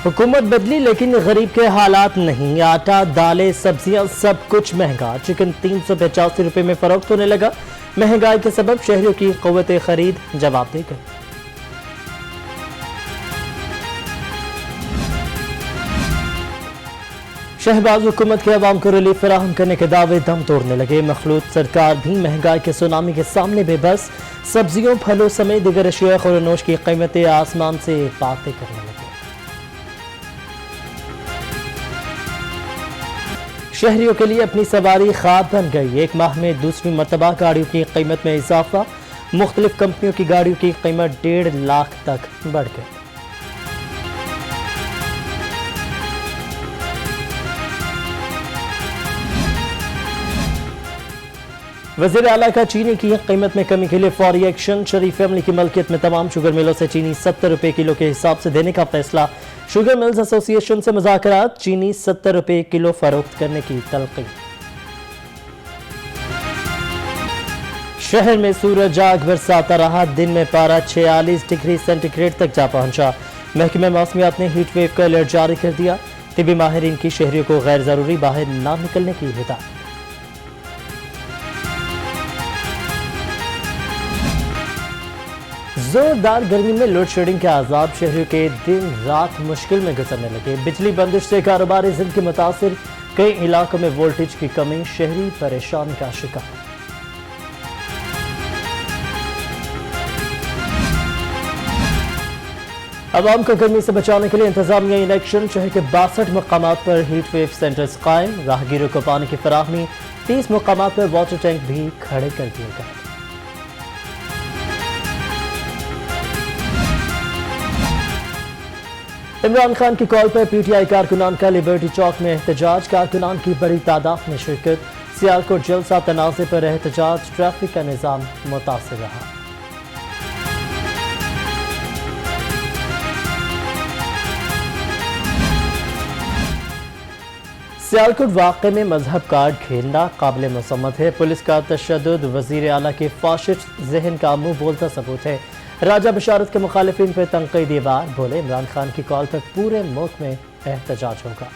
حکومت بدلی لیکن غریب کے حالات نہیں. آٹا، دالیں، سبزیاں سب کچھ مہنگا. چکن 385 روپے میں فروخت ہونے لگا. مہنگائی کے سبب شہریوں کی قوت خرید جواب دے گئی. شہباز حکومت کے عوام کو ریلیف فراہم کرنے کے دعوے دم توڑنے لگے. مخلوط سرکار بھی مہنگائی کے سونامی کے سامنے بے بس. سبزیوں، پھلوں سمیت دیگر اشیاء خور و نوش کی قیمتیں آسمان سے باتیں کرنے لگے. شہریوں کے لیے اپنی سواری خواب بن گئی. ایک ماہ میں دوسری مرتبہ گاڑیوں کی قیمت میں اضافہ. مختلف کمپنیوں کی گاڑیوں کی قیمت 1.5 لاکھ تک بڑھ گئی. وزیر اعلیٰ کا چینی کی قیمت میں کمی کے لیے فوری ایکشن. شریف فیملی کی ملکیت میں تمام شوگر ملوں سے چینی 70 روپے کلو کے حساب سے دینے کا فیصلہ. شوگر ملز ایسوسی ایشن سے مذاکرات. چینی 70 روپے کلو فروخت کرنے کی تلقین. شہر میں سورج آگ برساتا رہا. دن میں پارہ 46 ڈگری سینٹی گریڈ تک جا پہنچا. محکمہ موسمیات نے ہیٹ ویو کا الرٹ جاری کر دیا. طبی ماہرین کی شہریوں کو غیر ضروری باہر نہ نکلنے کی ہدایت. زوردار گرمی میں لوڈ شیڈنگ کے عذاب. شہریوں کے دن رات مشکل میں گزرنے لگے. بجلی بندش سے کاروباری زندگی متاثر. کئی علاقوں میں وولٹیج کی کمی. شہری پریشانی کا شکار. عوام کو گرمی سے بچانے کے لیے انتظامیہ ان ایکشن. شہر کے 62 مقامات پر ہیٹ ویو سینٹرز قائم. راہگیروں کو پانی کی فراہمی. 30 مقامات پر واٹر ٹینک بھی کھڑے کر دیے گئے. عمران خان کی کال پر پی ٹی آئی کارکنان کا لبرٹی چوک میں احتجاج. کارکنان کی بڑی تعداد میں شرکت. سیالکوٹ جلسہ تنازع پر احتجاج. ٹریفک کا نظام متاثر رہا. سیالکوٹ واقعے میں مذہب کارڈ کھیلنا قابل مذمت ہے. پولیس کا تشدد وزیر اعلیٰ کے فاشسٹ ذہن کا منہ بولتا ثبوت ہے. راجہ بشارت کے مخالفین پر تنقیدی بار. بولے عمران خان کی کال پر پورے ملک میں احتجاج ہوگا.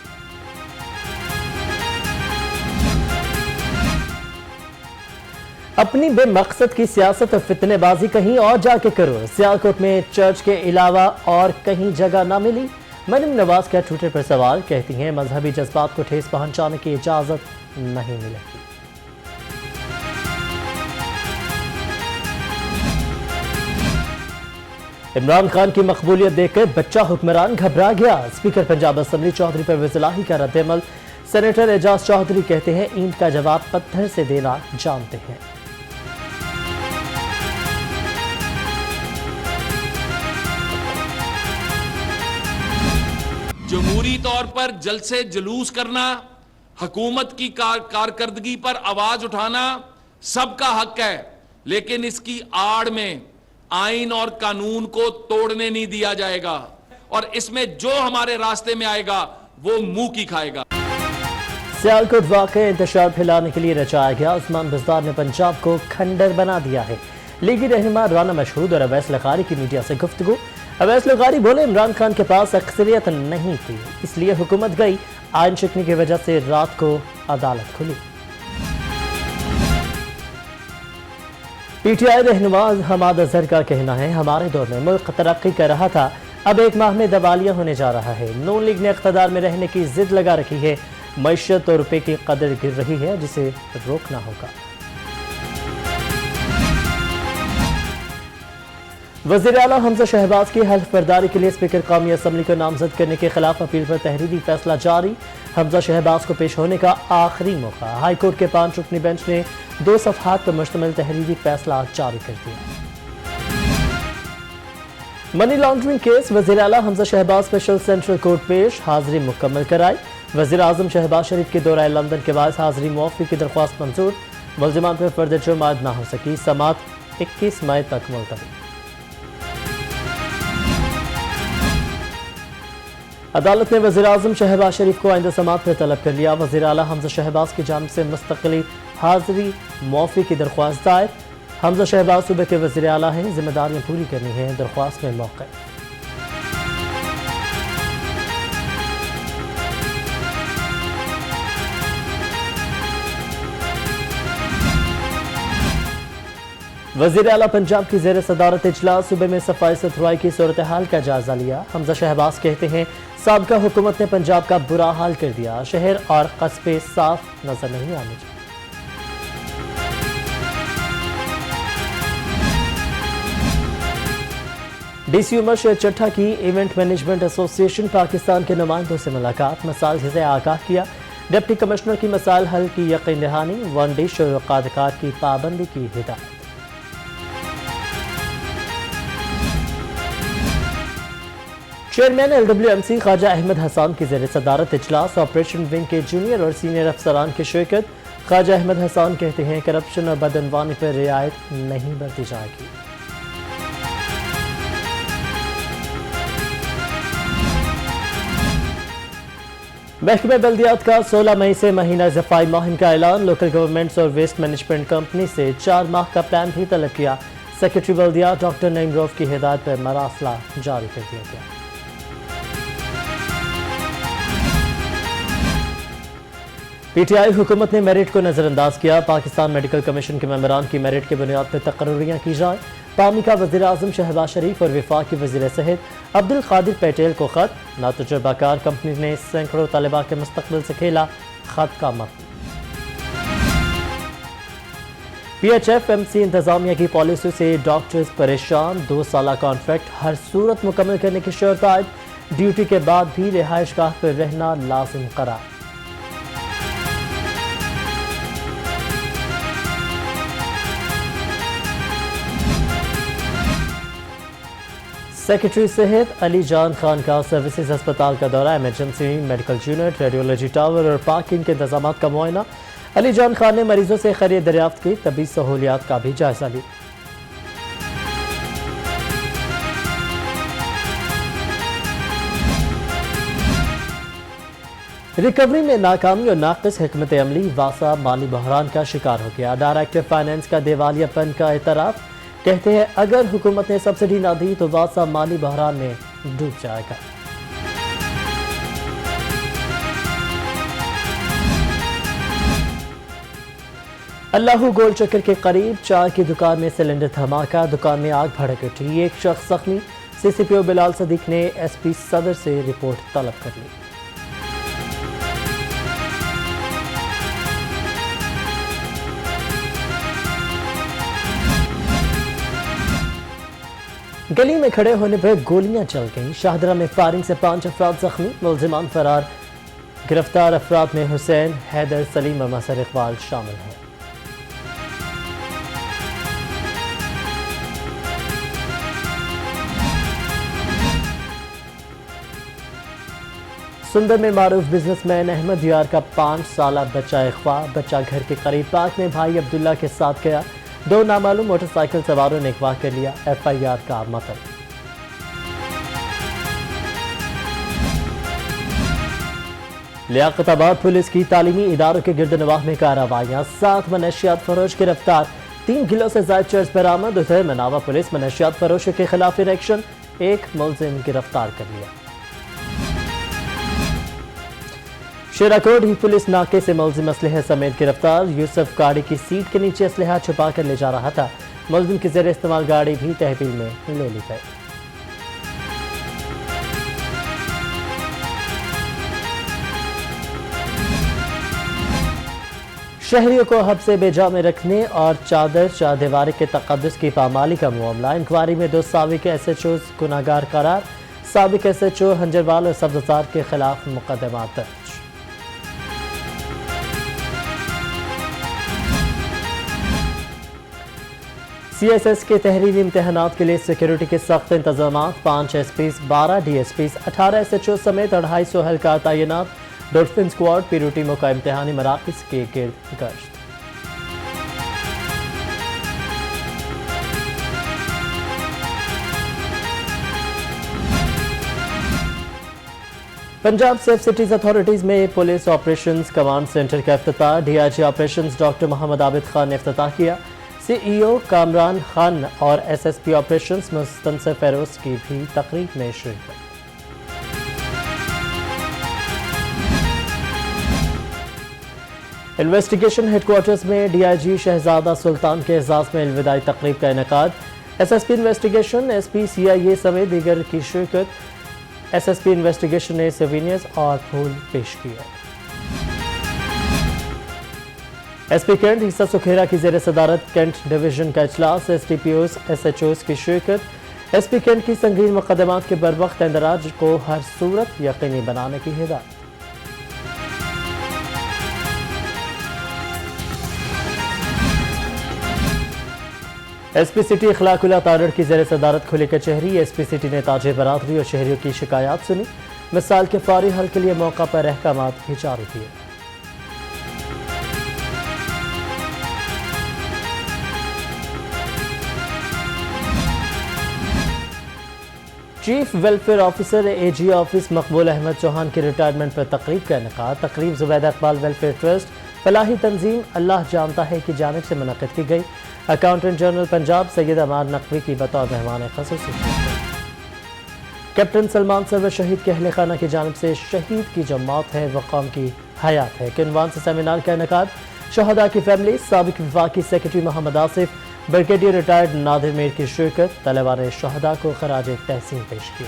اپنی بے مقصد کی سیاست اور فتنے بازی کہیں اور جا کے کرو. سیالکوٹ میں چرچ کے علاوہ اور کہیں جگہ نہ ملی. مریم نواز کا ٹویٹر پر سوال. کہتی ہیں مذہبی جذبات کو ٹھیس پہنچانے کی اجازت نہیں ملے گی. عمران خان کی مقبولیت دیکھ کر بچہ حکمران گھبرا گیا. اسپیکر پنجاب اسمبلی چودھری پرویز الہی کا رد عمل. سینیٹر اعجاز چودھری کہتے ہیں اینٹ کا جواب پتھر سے دینا جانتے ہیں. جمہوری طور پر جلسے جلوس کرنا، حکومت کی کارکردگی پر آواز اٹھانا سب کا حق ہے، لیکن اس کی آڑ میں آئین اور قانون کو توڑنے نہیں دیا جائے گا، اور اس میں جو ہمارے راستے میں آئے گا وہ منہ کی کھائے گا. سیالکوٹ واقعہ انتشار پھیلانے کے لیے رچایا گیا. عثمان بزدار نے پنجاب کو کھنڈر بنا دیا ہے. لیگی رہنما رانا مشہود اور اویس لغاری کی میڈیا سے گفتگو. اویس لغاری بولے عمران خان کے پاس اکثریت نہیں تھی، اس لیے حکومت گئی. آئین شکنی کی وجہ سے رات کو عدالت کھلی. پی ٹی آئی رہنما حماد اظہر کا کہنا ہے ہمارے دور میں ملک ترقی کر رہا تھا، اب ایک ماہ میں دیوالیہ ہونے جا رہا ہے. نون لیگ نے اقتدار میں رہنے کی ضد لگا رکھی ہے. معیشت اور روپے کی قدر گر رہی ہے جسے روکنا ہوگا. وزیر اعلیٰ حمزہ شہباز کی حلف برداری کے لیے اسپیکر قومی اسمبلی کو نامزد کرنے کے خلاف اپیل پر تحریری فیصلہ جاری. حمزہ شہباز کو پیش ہونے کا آخری موقع. ہائی کورٹ کے 5 رکنی بینچ نے 2 صفحات پر مشتمل تحریری فیصلہ جاری کر دیا. Money laundering case. وزیر اعلیٰ حمزہ شہباز اسپیشل سینٹرل کورٹ پیش. حاضری مکمل کرائی. وزیر اعظم شہباز شریف کے دورہ لندن کے باعث حاضری معافی کی درخواست منظور. ملزمان پر فرد جرم عائد نہ ہو سکی. سماعت 21 مئی تک ملتوی. عدالت نے وزیر اعظم شہباز شریف کو آئندہ سماعت پر طلب کر لیا. وزیر اعلیٰ حمزہ شہباز کی جانب سے مستقلی حاضری معافی کی درخواست دائر. حمزہ شہباز صوبے کے وزیر اعلیٰ ہیں، ذمہ داریاں پوری کرنی ہیں. درخواست میں موقع. وزیر اعلیٰ پنجاب کی زیر صدارت اجلاس صوبے میں صفائی ستھرائی کی صورتحال کا جائزہ لیا. حمزہ شہباز کہتے ہیں سابقہ حکومت نے پنجاب کا برا حال کر دیا, شہر اور قصبے صاف نظر نہیں آنے چاہیے. ڈی سی عمر شیر چٹھا کی ایونٹ مینجمنٹ ایسوسی ایشن پاکستان کے نمائندوں سے ملاقات, مسائل سے آگاہ کیا. ڈپٹی کمشنر کی مسائل حل کی یقین دہانی, ون ڈے شروع کار کی پابندی کی ہدایت. چیئرمین LWMC خواجہ احمد حسان کی زیر صدارت اجلاس آپریشن ونگ کے جونیئر اور سینئر افسران کی شرکت. خواجہ احمد حسان کہتے ہیں کرپشن اور بدعنوانی پر رعایت نہیں برتی جائے گی. محکمہ بلدیات کا 16 مئی سے مہینہ صفائی مہم کا اعلان, لوکل گورنمنٹس اور ویسٹ مینجمنٹ کمپنی سے 4 ماہ کا پلان بھی طلب کیا. سیکرٹری بلدیات ڈاکٹر نعیم روف کی ہدایت پر مراسلہ جاری کر دیا گیا. پی ٹی آئی حکومت نے میرٹ کو نظر انداز کیا. پاکستان میڈیکل کمیشن کے ممبران کی میرٹ کے بنیاد پر تقرریاں کی جائیں. قومی کا وزیر اعظم شہباز شریف اور وفاقی وزیر صحت عبدالقادر پٹیل کو خط. ناتجربہ کار کمپنی نے سینکڑوں طالبہ کے مستقبل سے کھیلا خط کا مطلب. P H F M C انتظامیہ کی پالیسی سے ڈاکٹرز پریشان, 2 سالہ کانٹریکٹ ہر صورت مکمل کرنے کی شرط عائد. ڈیوٹی کے بعد بھی رہائش گاہ پر رہنا لازم قرار. سیکرٹری صحت علی جان خان کا سروسز ہسپتال کا دورہ, emergency medical unit, radiology tower اور پارکنگ کے انتظامات کا معائنہ. علی جان خان نے مریضوں سے خیریت دریافت کی, طبی سہولیات کا بھی جائزہ لی. ریکوری میں ناکامی اور ناقص حکمت عملی, واسا مالی بحران کا شکار ہو گیا. ڈائریکٹر فائنانس کا دیوالیہ پن کا اعتراف, کہتے ہیں اگر حکومت نے سبسڈی نہ دی تو واسا مالی بحران میں ڈوب جائے گا. اللہ گول چکر کے قریب چائے کی دکان میں سلنڈر دھماکہ, دکان میں آگ بھڑک اٹھی, 1 شخص زخمی. سی سی پی او بلال صدیق نے ایس پی صدر سے رپورٹ طلب کر لی. گلی میں کھڑے ہونے پر گولیاں چل گئیں. شاہدرہ میں فائرنگ سے 5 افراد زخمی, ملزمان فرار. گرفتار افراد میں حسین, حیدر, سلیم اور مظہر اقبال شامل ہیں. سندر میں معروف بزنس مین احمد یار کا 5 سالہ بچہ اغوا. بچہ گھر کے قریب پارک میں بھائی عبداللہ کے ساتھ گیا. 2 نامعلوم موٹر سائیکل سواروں نے اغوا کر لیا. ایف آئی آر کا مطلب. لیاقت آباد پولیس کی تعلیمی اداروں کے گرد نواح میں کارروائیاں, 7 منشیات فروش گرفتار. 3 کلو سے زائد چرس برآمد. ادھر مناوا پولیس منشیات فروشوں کے خلاف ایکشن, 1 ملزم گرفتار کر لیا. شیراکوٹ ہی پولیس ناکے سے ملزم اسلحے سمیت گرفتار. یوسف گاڑی کی سیٹ کے نیچے اسلحہ چھپا کر لے جا رہا تھا. ملزم کی زیر استعمال گاڑی بھی تحویل میں لے لی گئی. شہریوں کو حب سے بے جا میں رکھنے اور چار دیواری کے تقدس کی پامالی کا معاملہ. انکوائری میں 2 سابق ایس ایچ اوز گناہگار قرار. سابق ایس ایچ او ہنجروال اور سبززار کے خلاف مقدمات درج. سی ایس ایس کے تحریری امتحانات کے لیے سیکیورٹی کے سخت انتظامات. 5 S Ps, 12 D S Ps, 18 S H O سمیت 250 اہلکار تعینات. ڈولفن اسکواڈ پی روٹی موقع امتحانی مراکز کے گرد گشت. پنجاب سیف سٹیز اتھارٹیز میں پولیس آپریشنز کمانڈ سینٹر کا افتتاح. D I G operations doctor Muhammad Abid Khan نے افتتاح کیا. C E O Kamran Khan اور S S P operations Mustansar Feroz کی بھی تقریب میں شرکت. انویسٹیگیشن ہیڈ کوارٹرز میں D I G Shahzada Sultan کے اعزاز میں الوداعی تقریب کا انعقاد. S S P investigation S P C I A سمیت دیگر کی شرکت. ایس ایس پی انویسٹیگیشن نے سوینئرز اور پھول پیش کیے. ایس پی کینٹ حصہ سکھیرا کی زیر صدارت کینٹ ڈویژن کا اجلاس. S D P Os S H Os کی شرکت. ایس پی کینٹ کی سنگین مقدمات کے بروقت اندراج کو ہر صورت یقینی بنانے کی ہدایت. ایس پی سٹی اخلاق اللہ تارڑ کی زیر صدارت کھلی کچہری. ایس پی سٹی نے تاج برادری اور شہریوں کی شکایات سنی. مثال کے فوری حل کے لیے موقع پر احکامات بھی جاری کیے. چیف ویلفیئر آفیسر اے جی آفس مقبول احمد چوہان کی ریٹائرمنٹ پر تقریب کا انعقاد. تقریب زبیدہ اقبال ویلفیئر ٹرسٹ فلاحی تنظیم اللہ جانتا ہے کی جانب سے منعقد کی گئی. اکاؤنٹنٹ جنرل پنجاب سید امار نقوی کی بطور مہمان خصوصی. کیپٹن سلمان سرور شہید کے اہل خانہ کی جانب سے شہید کی جو موت ہے وہ قوم کی حیات ہے کے عنوان سے سیمینار کا انعقاد. شہداء کی فیملی سابق وفاقی سیکرٹری محمد آصف بریگیڈیئر ریٹائرڈ نادر میر کی شرکت. طلباء نے شہداء کو خراج تحسین پیش کیا.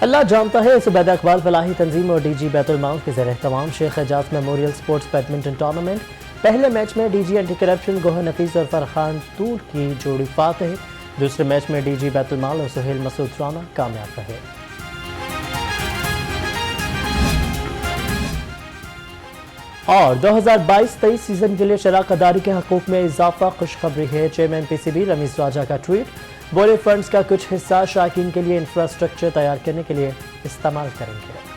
اللہ جانتا ہے زبیدہ اقبال فلاحی تنظیم اور ڈی جی بیت المال کے زیر اہتمام شیخ اعجاز میموریل سپورٹس بیڈمنٹن ٹورنامنٹ. پہلے میچ میں ڈی جی اینٹی کرپشن گوہر نفیس اور فرحان طور کی جوڑی فاتح. دوسرے میچ میں ڈی جی بیت المال اور سہیل مسعود رانا کامیاب رہے. اور 2022-23 سیزن کے لیے شراکت داری کے حقوق میں اضافہ خوشخبری ہے. Chairman P C B Ramiz Raja کا ٹویٹ. بولے فنڈز کا کچھ حصہ شائقین کے لیے انفراسٹرکچر تیار کرنے کے لیے استعمال کریں گے.